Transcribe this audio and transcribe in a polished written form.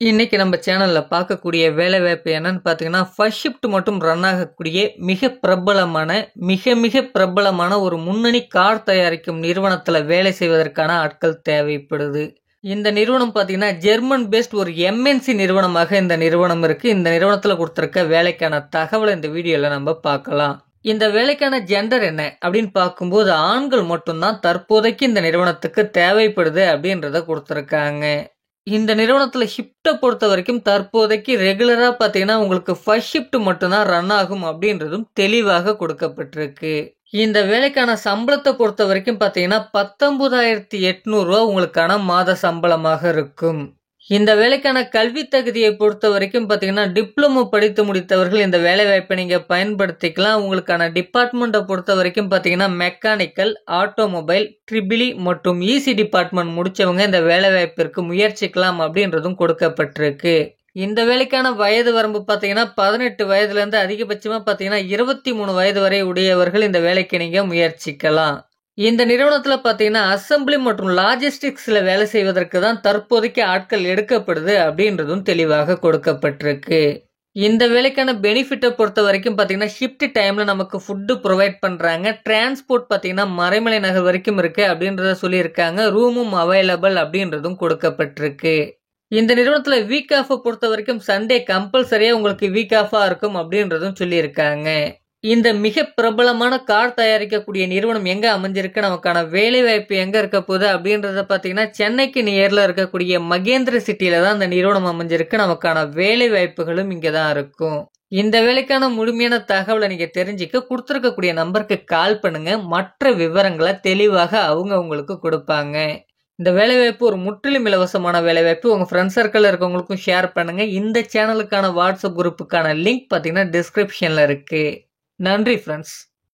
இன்னைக்கு நம்ம சேனல்ல பார்க்கக்கூடிய வேலைவாய்ப்பு என்னன்னு பார்த்தீங்கன்னா, ஃபர்ஸ்ட் ஷிஃப்ட் மட்டும் ரன் ஆகக்கூடிய மிக மிக பிரபலமான ஒரு முன்னணி கார் தயாரிக்கும் நிறுவனத்தில வேலை செய்வதற்கான ஆட்கள் தேவைப்படுது. இந்த நிறுவனம் பார்த்தீங்கன்னா, ஜெர்மன் பேஸ்ட் ஒரு எம்.என்.சி நிறுவனமாக இந்த நிறுவனம் இருக்கு. இந்த நிறுவனத்தில குடுத்திருக்க வேலைக்கான தகவல இந்த வீடியோல நம்ம பார்க்கலாம். இந்த வேலைக்கான ஜெண்டர் என்ன அப்படின்னு பார்க்கும்போது, ஆண்கள் மட்டும் தான் தற்போதைக்கு இந்த நிறுவனத்துக்கு தேவைப்படுது அப்படின்றத குடுத்திருக்காங்க. இந்த நிறுவனத்தில ஷிஃப்ட்ட பொறுத்தவரைக்கும் தற்போதைக்கு ரெகுலரா பார்த்தீங்கன்னா, உங்களுக்கு ஃபர்ஸ்ட் ஷிஃப்ட் மட்டும் தான் ரன் ஆகும் அப்படின்றதும் தெளிவாக கொடுக்கப்பட்டிருக்கு. இந்த வேலைக்கான சம்பளத்த பொறுத்தவரைக்கும் பார்த்தீங்கன்னா, ரூ. 19,800 உங்களுக்கான மாத சம்பளமாக இருக்கும். இந்த வேலைக்கான கல்வி தகுதியை பொறுத்தவரைக்கும் பார்த்தீங்கன்னா, டிப்ளமோ படித்து முடித்தவர்கள் இந்த வேலைவாய்ப்பை நீங்க பயன்படுத்திக்கலாம். உங்களுக்கான டிபார்ட்மெண்ட்ட பொறுத்தவரைக்கும் பார்த்தீங்கன்னா, மெக்கானிக்கல், ஆட்டோமொபைல், ட்ரிபிள் இ மற்றும் இசி டிபார்ட்மெண்ட் முடிச்சவங்க இந்த வேலைவாய்ப்பிற்கு முயற்சிக்கலாம் அப்படின்றதும் கொடுக்கப்பட்டிருக்கு. இந்த வேலைக்கான வயது வரம்பு பார்த்தீங்கன்னா, 18 வயதிலிருந்து அதிகபட்சமா பார்த்தீங்கன்னா, 23 வயது வரை உடையவர்கள் இந்த வேலைக்கு நீங்க முயற்சிக்கலாம். இந்த நிறுவனத்தில பார்த்தீங்கன்னா, அசெம்பிளி மற்றும் லாஜிஸ்டிக்ஸ்ல வேலை செய்வதற்கு தான் தற்போதைக்கு ஆட்கள் எடுக்கப்படுது அப்படின்றதும் தெளிவாக கொடுக்கப்பட்டிருக்கு. இந்த வேலைக்கான பெனிஃபிட்ட பொறுத்தவரைக்கும் பார்த்தீங்கன்னா, ஷிஃப்ட் டைம்ல நமக்கு ஃபுட் புரொவைட் பண்றாங்க. டிரான்ஸ்போர்ட் பார்த்தீங்கன்னா, மறைமலை நகர் வரைக்கும் இருக்கு அப்படின்றத சொல்லியிருக்காங்க. ரூமும் அவைலபிள் அப்படின்றதும் கொடுக்கப்பட்டிருக்கு. இந்த நிறுவனத்தில வீக் ஆஃப் பொறுத்தவரைக்கும் சண்டே கம்பல்சரியா உங்களுக்கு வீக் ஆஃபா இருக்கும் அப்படின்றதும் சொல்லியிருக்காங்க. இந்த மிக பிரபலமான கார் தயாரிக்கக்கூடிய நிறுவனம் எங்க அமைஞ்சிருக்கு, நமக்கான வேலைவாய்ப்பு எங்க இருக்க போகுது அப்படின்றத பார்த்தீங்கன்னா, சென்னைக்கு நியர்ல இருக்கக்கூடிய மகேந்திர சிட்டில தான் இந்த நிறுவனம் அமைஞ்சிருக்கு. நமக்கான வேலை வாய்ப்புகளும் இங்க தான் இருக்கும். இந்த வேலைக்கான முழுமையான தகவலை நீங்க தெரிஞ்சுக்க குடுத்திருக்கக்கூடிய நம்பருக்கு கால் பண்ணுங்க. மற்ற விவரங்களை தெளிவாக அவங்க உங்களுக்கு கொடுப்பாங்க. இந்த வேலைவாய்ப்பு ஒரு முற்றிலும் இலவசமான வேலைவாய்ப்பு. உங்க ஃப்ரெண்ட்ஸ் சர்க்கிள்ல இருக்கவங்களுக்கும் ஷேர் பண்ணுங்க. இந்த சேனலுக்கான வாட்ஸ்அப் குரூப்புக்கான லிங்க் பார்த்தீங்கன்னா டிஸ்கிரிப்ஷன்ல இருக்கு. நன்றி ஃப்ரெண்ட்ஸ்.